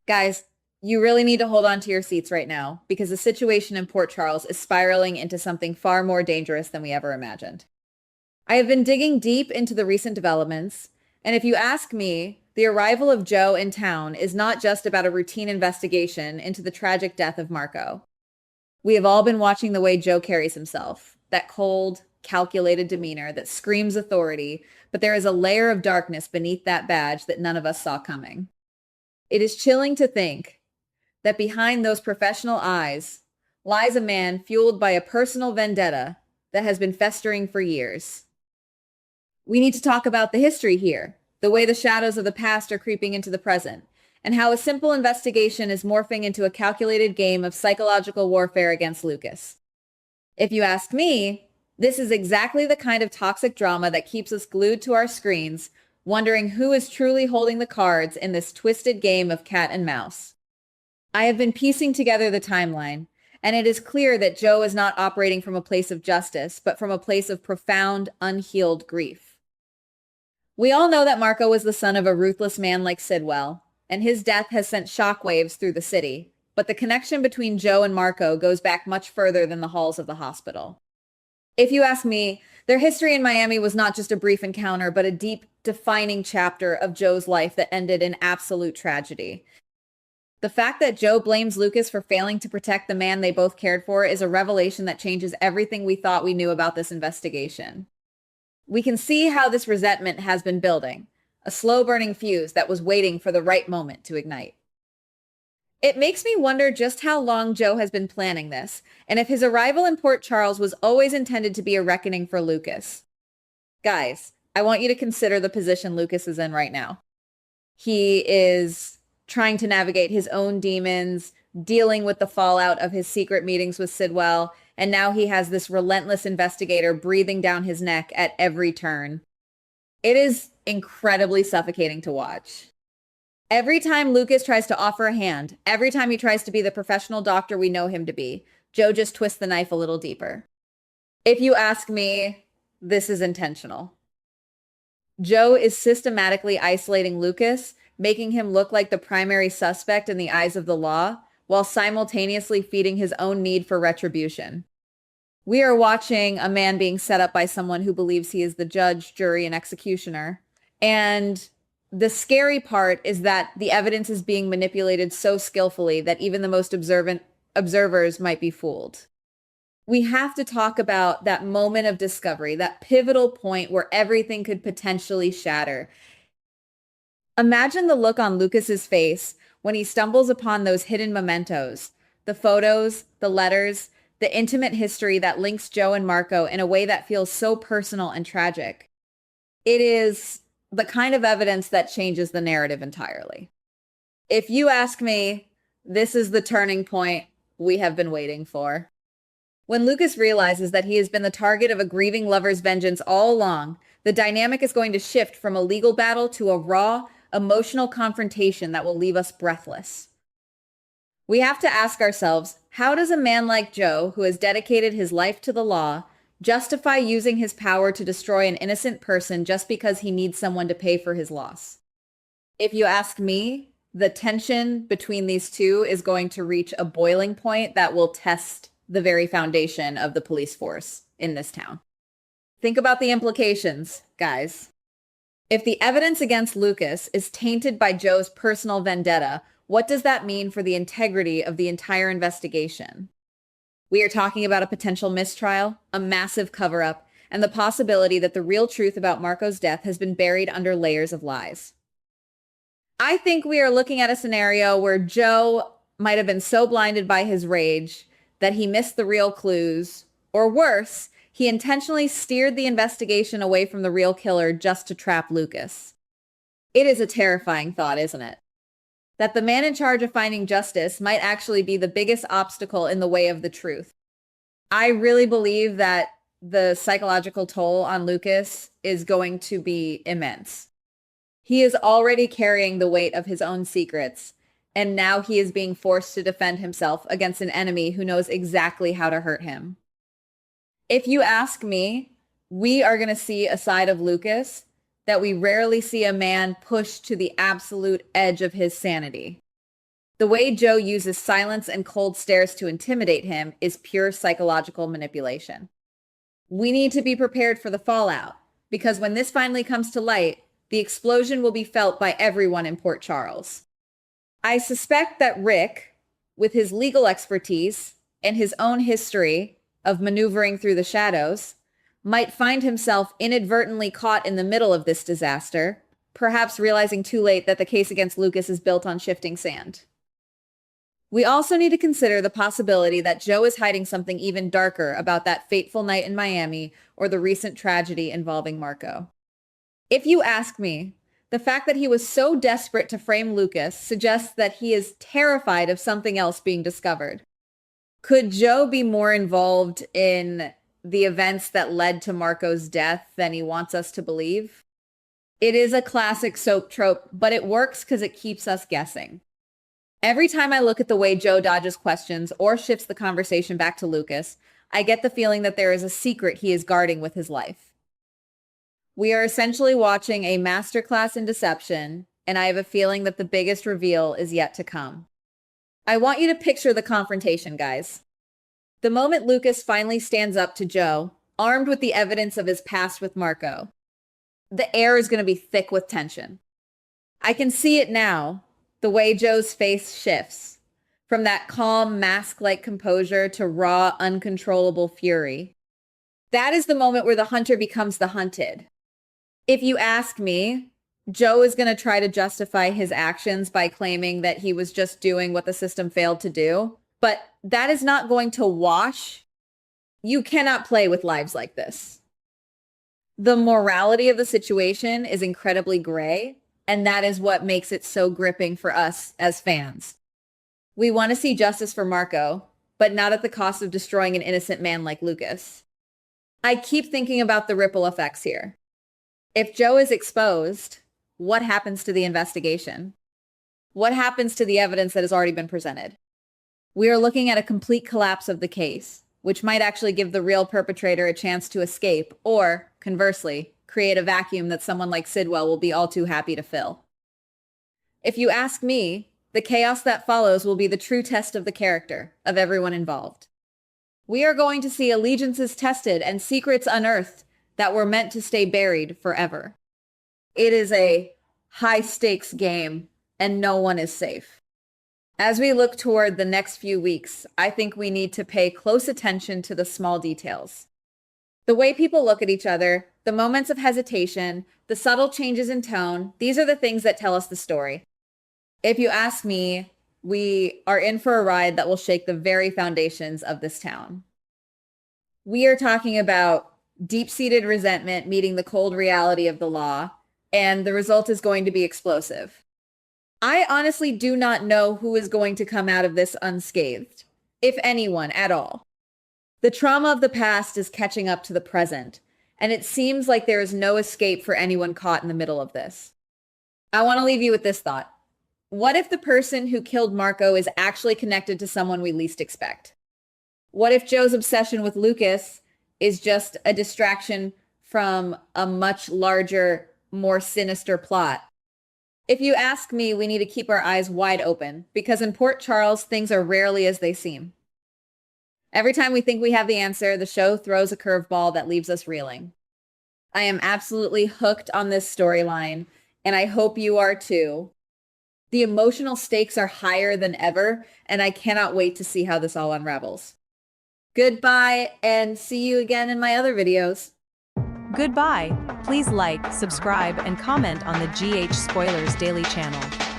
Guys, you really need to hold on to your seats right now because the situation in Port Charles is spiraling into something far more dangerous than we ever imagined. I have been digging deep into the recent developments, and if you ask me, the arrival of Joe in town is not just about a routine investigation into the tragic death of Marco. We have all been watching the way Joe carries himself, that cold, calculated demeanor that screams authority, but there is a layer of darkness beneath that badge that none of us saw coming. It is chilling to think that behind those professional eyes lies a man fueled by a personal vendetta that has been festering for years. We need to talk about the history here, the way the shadows of the past are creeping into the present, and how a simple investigation is morphing into a calculated game of psychological warfare against Lucas. If you ask me, this is exactly the kind of toxic drama that keeps us glued to our screens, wondering who is truly holding the cards in this twisted game of cat and mouse. I have been piecing together the timeline, and it is clear that Joe is not operating from a place of justice, but from a place of profound, unhealed grief. We all know that Marco was the son of a ruthless man like Sidwell, and his death has sent shockwaves through the city. But the connection between Joe and Marco goes back much further than the halls of the hospital. If you ask me, their history in Miami was not just a brief encounter, but a deep, defining chapter of Joe's life that ended in absolute tragedy. The fact that Joe blames Lucas for failing to protect the man they both cared for is a revelation that changes everything we thought we knew about this investigation. We can see how this resentment has been building, a slow-burning fuse that was waiting for the right moment to ignite. It makes me wonder just how long Joe has been planning this, and if his arrival in Port Charles was always intended to be a reckoning for Lucas. Guys, I want you to consider the position Lucas is in right now. He is trying to navigate his own demons, dealing with the fallout of his secret meetings with Sidwell, and now he has this relentless investigator breathing down his neck at every turn. It is incredibly suffocating to watch. Every time Lucas tries to offer a hand, every time he tries to be the professional doctor we know him to be, Joe just twists the knife a little deeper. If you ask me, this is intentional. Joe is systematically isolating Lucas, making him look like the primary suspect in the eyes of the law, while simultaneously feeding his own need for retribution. We are watching a man being set up by someone who believes he is the judge, jury, and executioner. And the scary part is that the evidence is being manipulated so skillfully that even the most observant observers might be fooled. We have to talk about that moment of discovery, that pivotal point where everything could potentially shatter. Imagine the look on Lucas's face when he stumbles upon those hidden mementos, the photos, the letters, the intimate history that links Joe and Marco in a way that feels so personal and tragic. It is the kind of evidence that changes the narrative entirely. If you ask me, this is the turning point we have been waiting for. When Lucas realizes that he has been the target of a grieving lover's vengeance all along, the dynamic is going to shift from a legal battle to a raw, emotional confrontation that will leave us breathless. We have to ask ourselves, how does a man like Joe, who has dedicated his life to the law, justify using his power to destroy an innocent person just because he needs someone to pay for his loss? If you ask me, the tension between these two is going to reach a boiling point that will test the very foundation of the police force in this town. Think about the implications, guys. If the evidence against Lucas is tainted by Joe's personal vendetta, what does that mean for the integrity of the entire investigation? We are talking about a potential mistrial, a massive cover-up, and the possibility that the real truth about Marco's death has been buried under layers of lies. I think we are looking at a scenario where Joe might have been so blinded by his rage that he missed the real clues, or worse, he intentionally steered the investigation away from the real killer just to trap Lucas. It is a terrifying thought, isn't it? That the man in charge of finding justice might actually be the biggest obstacle in the way of the truth. I really believe that the psychological toll on Lucas is going to be immense. He is already carrying the weight of his own secrets, and now he is being forced to defend himself against an enemy who knows exactly how to hurt him. If you ask me, we are going to see a side of Lucas that we rarely see a man pushed to the absolute edge of his sanity. The way Joe uses silence and cold stares to intimidate him is pure psychological manipulation. We need to be prepared for the fallout, because when this finally comes to light, the explosion will be felt by everyone in Port Charles. I suspect that Rick, with his legal expertise and his own history of maneuvering through the shadows, might find himself inadvertently caught in the middle of this disaster, perhaps realizing too late that the case against Lucas is built on shifting sand. We also need to consider the possibility that Joe is hiding something even darker about that fateful night in Miami or the recent tragedy involving Marco. If you ask me, the fact that he was so desperate to frame Lucas suggests that he is terrified of something else being discovered. Could Joe be more involved in the events that led to Marco's death than he wants us to believe? It is a classic soap trope, but it works because it keeps us guessing. Every time I look at the way Joe dodges questions or shifts the conversation back to Lucas, I get the feeling that there is a secret he is guarding with his life. We are essentially watching a masterclass in deception, and I have a feeling that the biggest reveal is yet to come. I want you to picture the confrontation, guys. The moment Lucas finally stands up to Joe, armed with the evidence of his past with Marco, the air is going to be thick with tension. I can see it now, the way Joe's face shifts from that calm, mask-like composure to raw, uncontrollable fury. That is the moment where the hunter becomes the hunted. If you ask me, Joe is going to try to justify his actions by claiming that he was just doing what the system failed to do, but that is not going to wash. You cannot play with lives like this. The morality of the situation is incredibly gray, and that is what makes it so gripping for us as fans. We want to see justice for Marco, but not at the cost of destroying an innocent man like Lucas. I keep thinking about the ripple effects here. If Joe is exposed, what happens to the investigation? What happens to the evidence that has already been presented? We are looking at a complete collapse of the case, which might actually give the real perpetrator a chance to escape, or, conversely, create a vacuum that someone like Sidwell will be all too happy to fill. If you ask me, the chaos that follows will be the true test of the character of everyone involved. We are going to see allegiances tested and secrets unearthed that were meant to stay buried forever. It is a high-stakes game, and no one is safe. As we look toward the next few weeks, I think we need to pay close attention to the small details. The way people look at each other, the moments of hesitation, the subtle changes in tone, these are the things that tell us the story. If you ask me, we are in for a ride that will shake the very foundations of this town. We are talking about deep-seated resentment meeting the cold reality of the law, and the result is going to be explosive. I honestly do not know who is going to come out of this unscathed, if anyone at all. The trauma of the past is catching up to the present, and it seems like there is no escape for anyone caught in the middle of this. I want to leave you with this thought. What if the person who killed Marco is actually connected to someone we least expect? What if Joe's obsession with Lucas is just a distraction from a much larger, more sinister plot? If you ask me, we need to keep our eyes wide open, because in Port Charles, things are rarely as they seem. Every time we think we have the answer, the show throws a curveball that leaves us reeling. I am absolutely hooked on this storyline, and I hope you are too. The emotional stakes are higher than ever, and I cannot wait to see how this all unravels. Goodbye, and see you again in my other videos. Goodbye. Please like, subscribe, and comment on the GH Spoilers Daily channel.